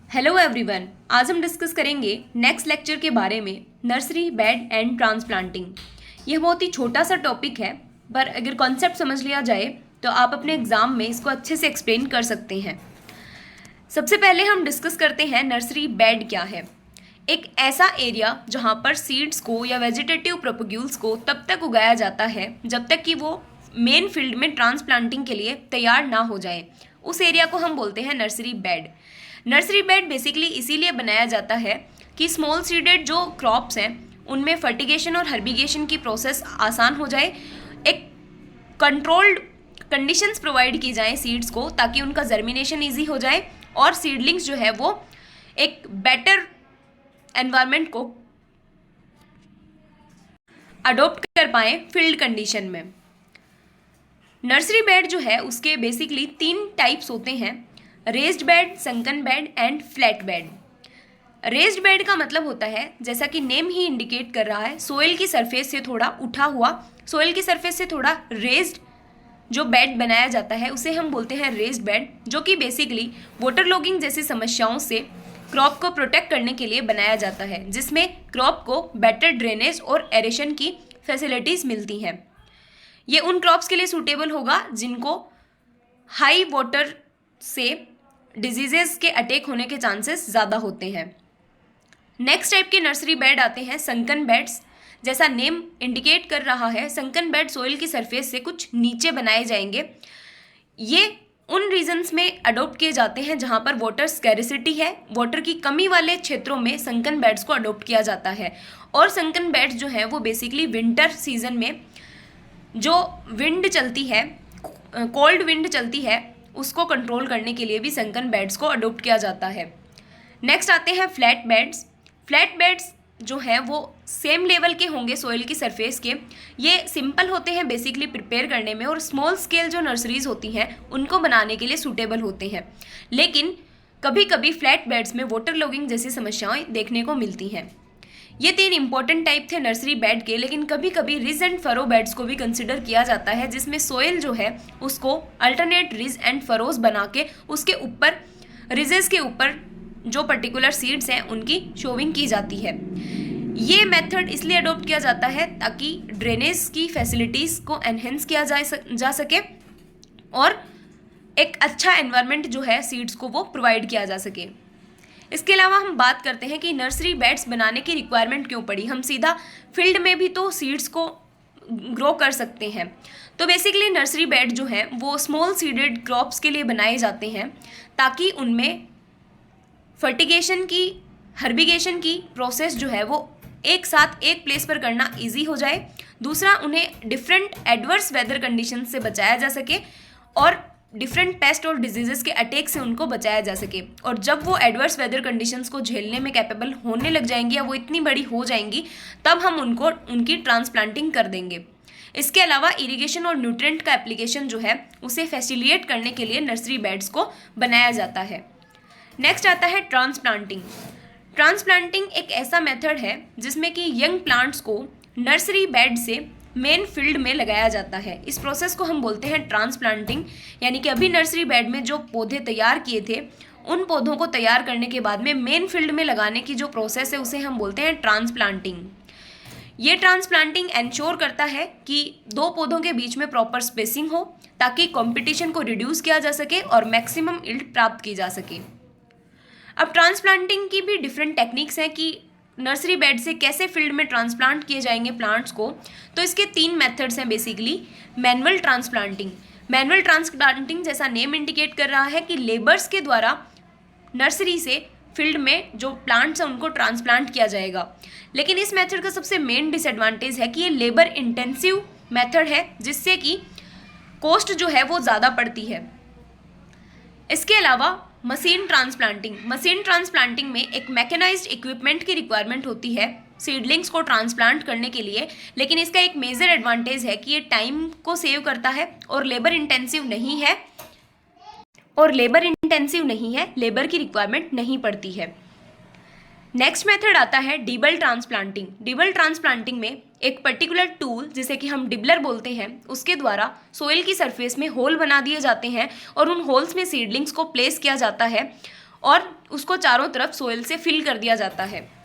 Hello everyone. आज हम discuss करेंगे नेक्स्ट लेक्चर के बारे में नर्सरी बेड एंड ट्रांसप्लांटिंग। यह बहुत ही छोटा सा टॉपिक है, पर अगर कॉन्सेप्ट समझ लिया जाए तो आप अपने एग्जाम में इसको अच्छे से एक्सप्लेन कर सकते हैं। सबसे पहले हम डिस्कस करते हैं नर्सरी बेड क्या है। एक ऐसा एरिया जहाँ पर सीड्स को या वेजिटेटिव प्रोपग्यूल्स को तब तक उगाया जाता है जब तक कि वो मेन फील्ड में ट्रांसप्लांटिंग के लिए तैयार ना हो जाए। उस एरिया को हम बोलते हैं nursery bed. Nursery bed basically इसीलिए बनाया जाता है कि स्मॉल सीडेड जो क्रॉप्स हैं उनमें फर्टिगेशन और हर्बिगेशन की प्रोसेस आसान हो जाए। एक कंट्रोल्ड कंडीशंस प्रोवाइड की जाएं सीड्स को, ताकि उनका जर्मिनेशन ईजी हो जाए और सीडलिंग्स जो है वो एक बेटर एनवायरनमेंट को अडोप्ट कर पाएँ फील्ड कंडीशन में। नर्सरी बेड जो है उसके बेसिकली 3 टाइप्स होते हैं: raised bed, sunken bed and flat bed. Raised bed का मतलब होता है, जैसा कि नेम ही इंडिकेट कर रहा है, सोइल की सरफेस से थोड़ा उठा हुआ, सोइल की सरफेस से थोड़ा रेज्ड जो बेड बनाया जाता है उसे हम बोलते हैं रेज्ड बेड, जो कि बेसिकली वाटर लॉगिंग जैसी समस्याओं से क्रॉप को प्रोटेक्ट करने के लिए बनाया जाता है, जिसमें क्रॉप को बेटर ड्रेनेज और एरेशन की फैसिलिटीज़ मिलती हैं। ये उन क्रॉप्स के लिए सूटेबल होगा जिनको हाई वाटर से डिजीजेस के अटैक होने के चांसेस ज़्यादा होते हैं। नेक्स्ट टाइप के नर्सरी बेड आते हैं संकन बेड्स। जैसा नेम इंडिकेट कर रहा है, संकन बेड सोइल की सरफेस से कुछ नीचे बनाए जाएंगे। ये उन रीजन्स में अडोप्ट किए जाते हैं जहाँ पर वाटर स्कैरिसिटी है, वाटर की कमी वाले क्षेत्रों में संकन बेड्स को अडोप्ट किया जाता है। और संकन बेड्स जो है वो बेसिकली विंटर सीजन में जो विंड चलती है, कोल्ड विंड चलती है, उसको कंट्रोल करने के लिए भी संकन बेड्स को अडोप्ट किया जाता है। नेक्स्ट आते हैं फ्लैट बेड्स। फ्लैट बेड्स जो हैं वो सेम लेवल के होंगे सोइल की सरफेस के। ये सिंपल होते हैं बेसिकली प्रिपेयर करने में, और स्मॉल स्केल जो नर्सरीज होती हैं उनको बनाने के लिए सूटेबल होते हैं। लेकिन कभी कभी फ्लैट बेड्स में वाटर लॉगिंग जैसी समस्याएं देखने को मिलती हैं। ये 3 इंपॉर्टेंट टाइप थे नर्सरी बेड के, लेकिन कभी कभी रिज एंड फरो बेड्स को भी कंसिडर किया जाता है, जिसमें सोइल जो है उसको अल्टरनेट रिज एंड फरोज बना के उसके ऊपर रिजेस के ऊपर जो पर्टिकुलर सीड्स हैं उनकी शोविंग की जाती है। ये मेथड इसलिए अडोप्ट किया जाता है ताकि ड्रेनेज की फैसिलिटीज़ को एनहेंस किया जा सके और एक अच्छा एनवायरनमेंट जो है सीड्स को वो प्रोवाइड किया जा सके। इसके अलावा हम बात करते हैं कि नर्सरी बेड्स बनाने की रिक्वायरमेंट क्यों पड़ी। हम सीधा फील्ड में भी तो सीड्स को ग्रो कर सकते हैं। तो बेसिकली नर्सरी बेड जो है वो स्मॉल सीडेड क्रॉप्स के लिए बनाए जाते हैं, ताकि उनमें फर्टिगेशन की, हर्बिगेशन की प्रोसेस जो है वो एक साथ एक प्लेस पर करना ईजी हो जाए। दूसरा, उन्हें डिफरेंट एडवर्स वेदर कंडीशन से बचाया जा सके और डिफरेंट पेस्ट और डिजीजेस के अटैक से उनको बचाया जा सके। और जब वो एडवर्स वेदर कंडीशंस को झेलने में कैपेबल होने लग जाएंगी या वो इतनी बड़ी हो जाएंगी, तब हम उनको उनकी ट्रांसप्लांटिंग कर देंगे। इसके अलावा इरिगेशन और न्यूट्रिएंट का एप्लीकेशन जो है उसे फैसिलिटेट करने के लिए नर्सरी बेड्स को बनाया जाता है। नेक्स्ट आता है ट्रांसप्लांटिंग। ट्रांसप्लांटिंग एक ऐसा मेथड है जिसमें कि यंग प्लांट्स को नर्सरी बेड से मेन फील्ड में लगाया जाता है। इस प्रोसेस को हम बोलते हैं ट्रांसप्लांटिंग। यानी कि अभी नर्सरी बेड में जो पौधे तैयार किए थे, उन पौधों को तैयार करने के बाद में मेन फील्ड में लगाने की जो प्रोसेस है उसे हम बोलते हैं ट्रांसप्लांटिंग। ये ट्रांसप्लांटिंग इंश्योर करता है कि 2 पौधों के बीच में प्रॉपर स्पेसिंग हो, ताकि कंपटीशन को रिड्यूस किया जा सके और मैक्सिमम यील्ड प्राप्त की जा सके। अब ट्रांसप्लांटिंग की भी डिफरेंट टेक्निक्स हैं कि नर्सरी बेड से कैसे फील्ड में ट्रांसप्लांट किए जाएंगे प्लांट्स को। तो इसके 3 मेथड्स हैं basically. Manual transplanting. Manual transplanting जैसा नेम इंडिकेट कर रहा है कि लेबर्स के द्वारा नर्सरी से फील्ड में जो प्लांट्स हैं उनको ट्रांसप्लांट किया जाएगा। लेकिन इस मेथड का सबसे मेन डिसएडवांटेज है कि ये लेबर इंटेंसिव मेथड है, जिससे कि कॉस्ट जो है वो ज़्यादा पड़ती है। इसके अलावा मशीन ट्रांसप्लांटिंग। मशीन ट्रांसप्लांटिंग में एक मैकेनाइज्ड इक्विपमेंट की रिक्वायरमेंट होती है सीडलिंग्स को ट्रांसप्लांट करने के लिए, लेकिन इसका एक मेजर एडवांटेज है कि ये टाइम को सेव करता है और लेबर इंटेंसिव नहीं है, लेबर की रिक्वायरमेंट नहीं पड़ती है। नेक्स्ट मेथड आता है डिबल ट्रांसप्लांटिंग। डिबल ट्रांसप्लांटिंग में एक पर्टिकुलर टूल, जिसे कि हम डिबलर बोलते हैं, उसके द्वारा सोइल की सरफेस में होल बना दिए जाते हैं और उन होल्स में सीडलिंग्स को प्लेस किया जाता है और उसको चारों तरफ सोइल से फिल कर दिया जाता है।